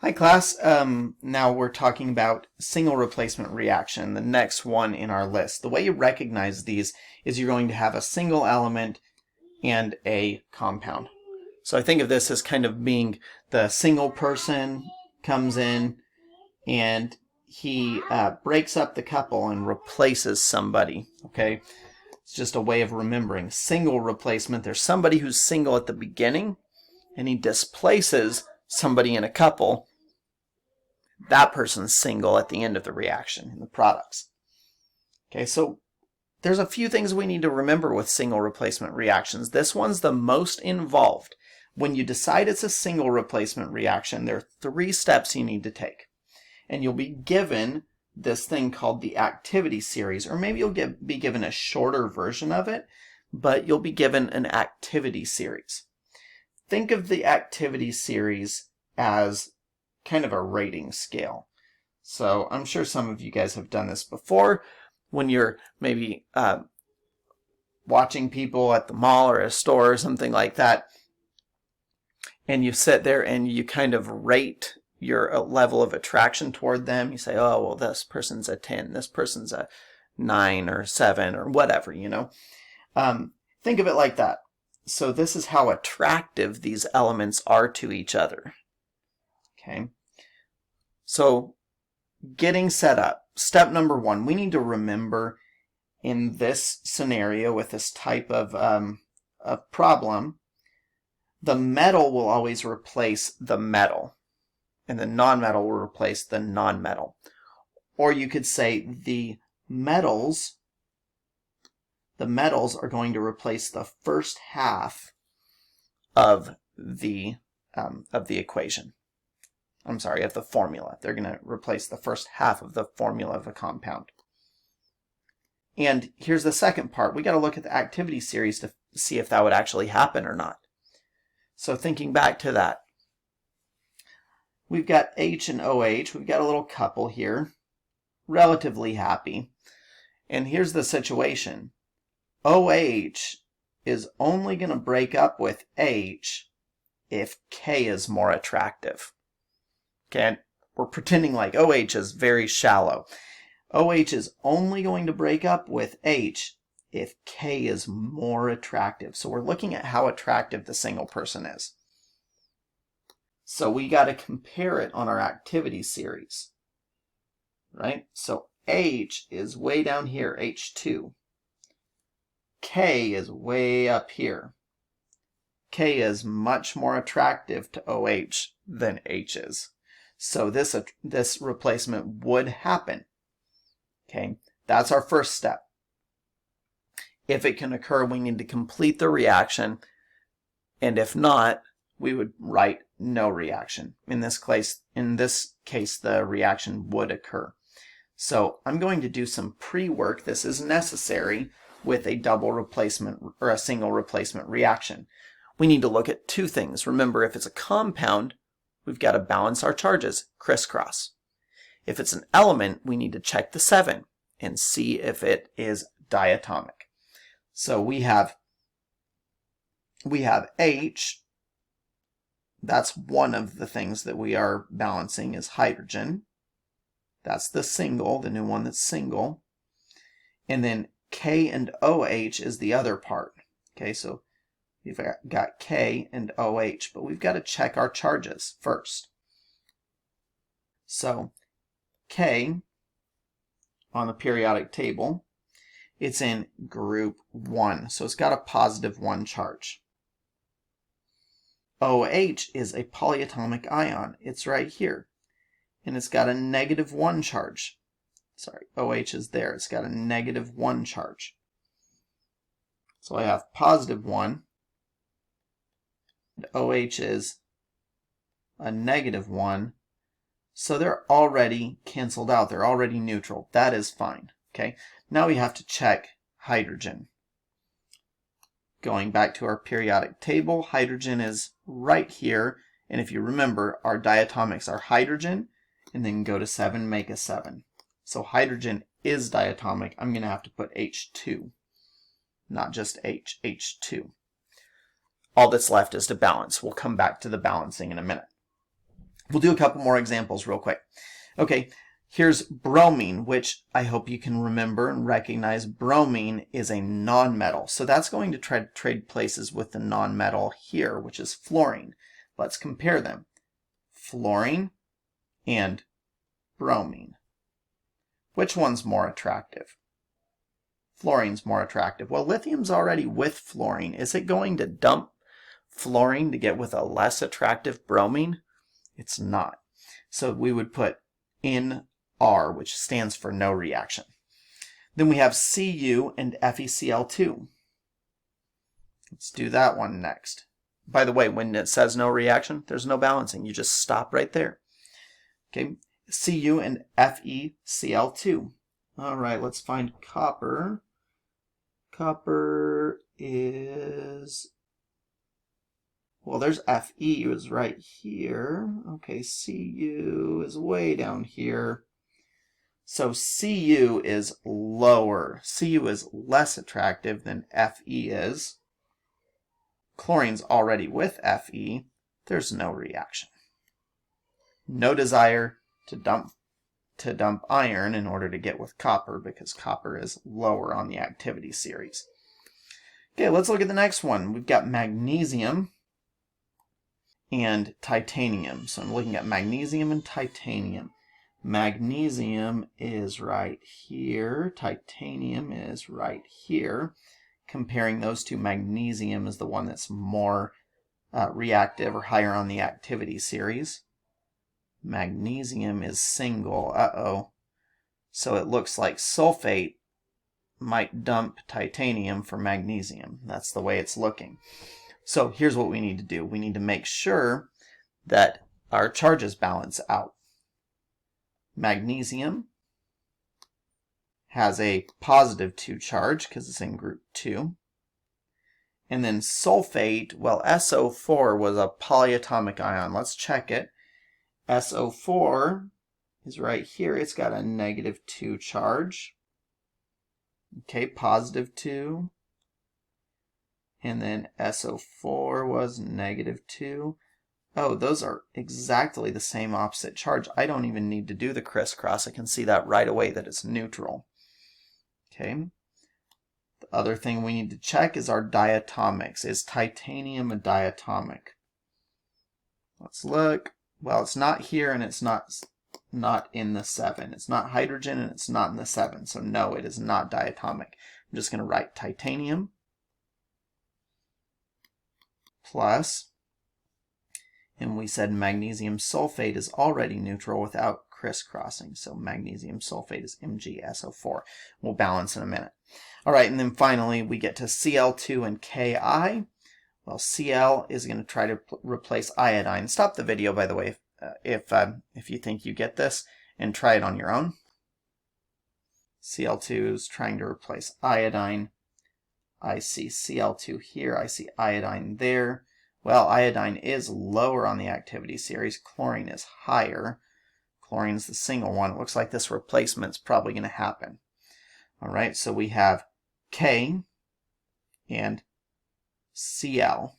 Hi class, now we're talking about single replacement reaction, the next one in our list. The way you recognize these is you're going to have a single element and a compound. So I think of this as kind of being the single person comes in and he breaks up the couple and replaces somebody, okay? It's just a way of remembering. Single replacement, there's somebody who's single at the beginning and he displaces somebody in a couple. That person's single at the end of the reaction in the products. Okay, so there's a few things we need to remember with single replacement reactions. This one's the most involved. When you decide it's a single replacement reaction, there are 3 steps you need to take. And you'll be given this thing called the activity series, or maybe you'll be given a shorter version of it, but you'll be given an activity series. Think of the activity series as kind of a rating scale. So I'm sure some of you guys have done this before when you're maybe watching people at the mall or a store or something like that, and you sit there and you kind of rate your level of attraction toward them. You say, oh, well, this person's a 10, this person's a 9 or 7 or whatever, you know. Think of it like that. So this is how attractive these elements are to each other. Okay. So getting set up, step number 1, we need to remember in this scenario with this type of problem, the metal will always replace the metal and the non-metal will replace the non-metal. Or you could say the metals are going to replace the first half of the equation. I'm sorry, of the formula. They're going to replace the first half of the formula of a compound. And here's the second part. We got to look at the activity series to see if that would actually happen or not. So thinking back to that, we've got H and OH. We've got a little couple here, relatively happy. And here's the situation. OH is only going to break up with H if K is more attractive. Okay, we're pretending like OH is very shallow. OH is only going to break up with H if K is more attractive. So we're looking at how attractive the single person is. So we got to compare it on our activity series, right? So H is way down here, H2. K is way up here. K is much more attractive to OH than H is. So this replacement would happen. Okay, that's our first step. If it can occur, we need to complete the reaction, and if not, we would write no reaction. In this case, the reaction would occur. So I'm going to do some pre-work. This is necessary with a double replacement or a single replacement reaction. We need to look at 2 things. Remember, if it's a compound, we've got to balance our charges, crisscross. If it's an element, we need to check the 7 and see if it is diatomic. So we have H. That's one of the things that we are balancing is hydrogen. That's the single, the new one that's single. And then K and OH is the other part. Okay, so we've got K and OH, but we've got to check our charges first. So K on the periodic table, it's in group 1, so it's got a positive 1 charge. OH is a polyatomic ion. It's right here, and it's got a negative 1 charge. Sorry, OH is there. It's got a negative 1 charge. So I have positive 1. And OH is a negative 1. So they're already canceled out. They're already neutral. That is fine. Okay. Now we have to check hydrogen. Going back to our periodic table, hydrogen is right here. And if you remember, our diatomics are hydrogen, and then go to 7, make a 7. So hydrogen is diatomic. I'm going to have to put H2, not just H, H2. All that's left is to balance. We'll come back to the balancing in a minute. We'll do a couple more examples real quick. Okay, here's bromine, which I hope you can remember and recognize. Bromine is a nonmetal, so that's going to try to trade places with the nonmetal here, which is fluorine. Let's compare them. Fluorine and bromine. Which one's more attractive? Fluorine's more attractive. Well, lithium's already with fluorine. Is it going to dump fluorine to get with a less attractive bromine? It's not. So we would put NR, which stands for no reaction. Then we have Cu and FeCl2. Let's do that one next. By the way, when it says no reaction, there's no balancing. You just stop right there. Okay, Cu and FeCl2. All right, let's find copper. Copper is, well, there's Fe is right here. Okay, Cu is way down here. So Cu is lower. Cu is less attractive than Fe is. Chlorine's already with Fe. There's no reaction. No desire to dump iron in order to get with copper, because copper is lower on the activity series. Okay, let's look at the next one. We've got magnesium and titanium. So I'm looking at magnesium and titanium. Magnesium is right here. Titanium is right here. Comparing those two, magnesium is the one that's more reactive or higher on the activity series. Magnesium is single. Uh-oh. So it looks like sulfate might dump titanium for magnesium. That's the way it's looking. So here's what we need to do. We need to make sure that our charges balance out. Magnesium has a positive 2 charge because it's in group 2. And then sulfate, well, SO4 was a polyatomic ion. Let's check it. SO4 is right here. It's got a negative 2 charge. Okay, positive 2. And then SO4 was negative 2. Oh, those are exactly the same opposite charge. I don't even need to do the crisscross. I can see that right away that it's neutral. Okay. The other thing we need to check is our diatomics. Is titanium a diatomic? Let's look. Well, it's not here and it's not in the 7. It's not hydrogen and it's not in the 7. So no, it is not diatomic. I'm just going to write titanium plus, and we said magnesium sulfate is already neutral without crisscrossing. So magnesium sulfate is MgSO4. We'll balance in a minute. All right, and then finally we get to Cl2 and Ki. Well, Cl is going to try to replace iodine. Stop the video, by the way, if you think you get this, and try it on your own. Cl2 is trying to replace iodine. I see Cl2 here. I see iodine there. Well, iodine is lower on the activity series. Chlorine is higher. Chlorine's the single one. It looks like this replacement's probably going to happen. All right, so we have K and Cl.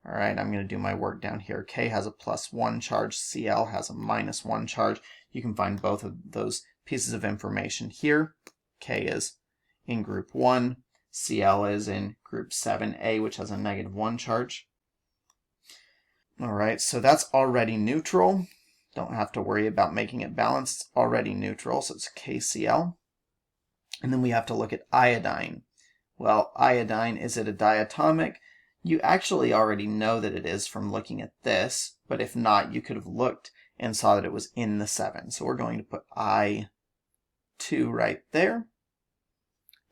All right, I'm going to do my work down here. K has a +1 charge. Cl has a -1 charge. You can find both of those pieces of information here. K is in group 1. Cl is in group 7A, which has a -1 charge. All right, so that's already neutral. Don't have to worry about making it balanced. It's already neutral, so it's KCl. And then we have to look at iodine. Well, iodine, is it a diatomic? You actually already know that it is from looking at this, but if not, you could have looked and saw that it was in the 7. So we're going to put I2 right there.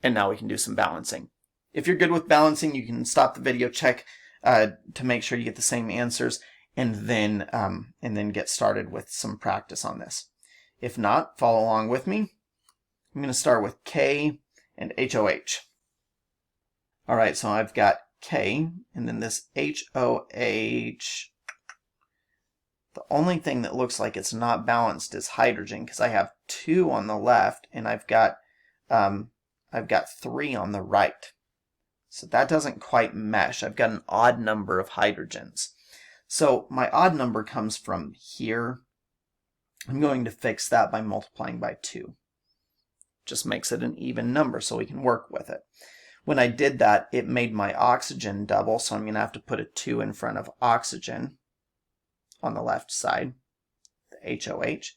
And now we can do some balancing. If you're good with balancing, you can stop the video, check to make sure you get the same answers, and then get started with some practice on this. If not, follow along with me. I'm going to start with K and HOH. All right, so I've got K, and then this HOH. The only thing that looks like it's not balanced is hydrogen, because I have 2 on the left, and I've got 3 on the right. So that doesn't quite mesh. I've got an odd number of hydrogens. So my odd number comes from here. I'm going to fix that by multiplying by 2. Just makes it an even number so we can work with it. When I did that, it made my oxygen double, so I'm going to have to put a 2 in front of oxygen on the left side, the HOH.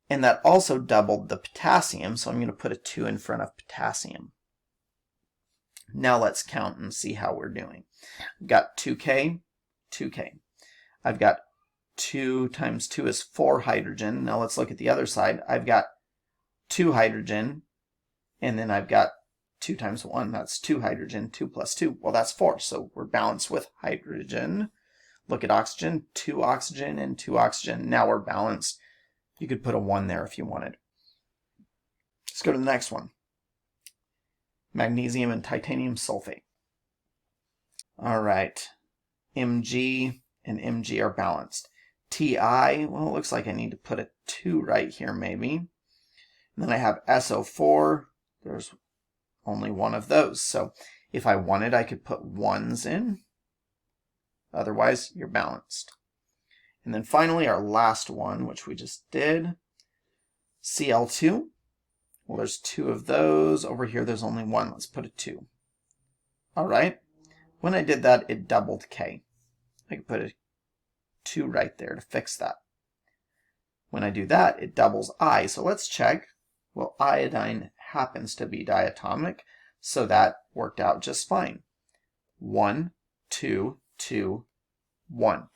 And that also doubled the potassium, so I'm going to put a 2 in front of potassium. Now let's count and see how we're doing. I've got 2K, 2K. I've got 2 times 2 is 4 hydrogen. Now let's look at the other side. I've got 2 hydrogen, and then I've got 2 times 1, that's 2 hydrogen, 2 plus 2, well that's 4, so we're balanced with hydrogen. Look at oxygen, 2 oxygen and 2 oxygen, now we're balanced. You could put a 1 there if you wanted. Let's go to the next one. Magnesium and titanium sulfate. Alright, Mg and Mg are balanced. Ti, well it looks like I need to put a 2 right here maybe. And then I have SO4, there's only one of those. So if I wanted, I could put 1s in. Otherwise, you're balanced. And then finally, our last one, which we just did, Cl2. Well, there's 2 of those. Over here, there's only 1. Let's put a 2. All right. When I did that, it doubled K. I could put a 2 right there to fix that. When I do that, it doubles I. So let's check. Well, iodine happens to be diatomic, so that worked out just fine. 1, 2, 2, 1.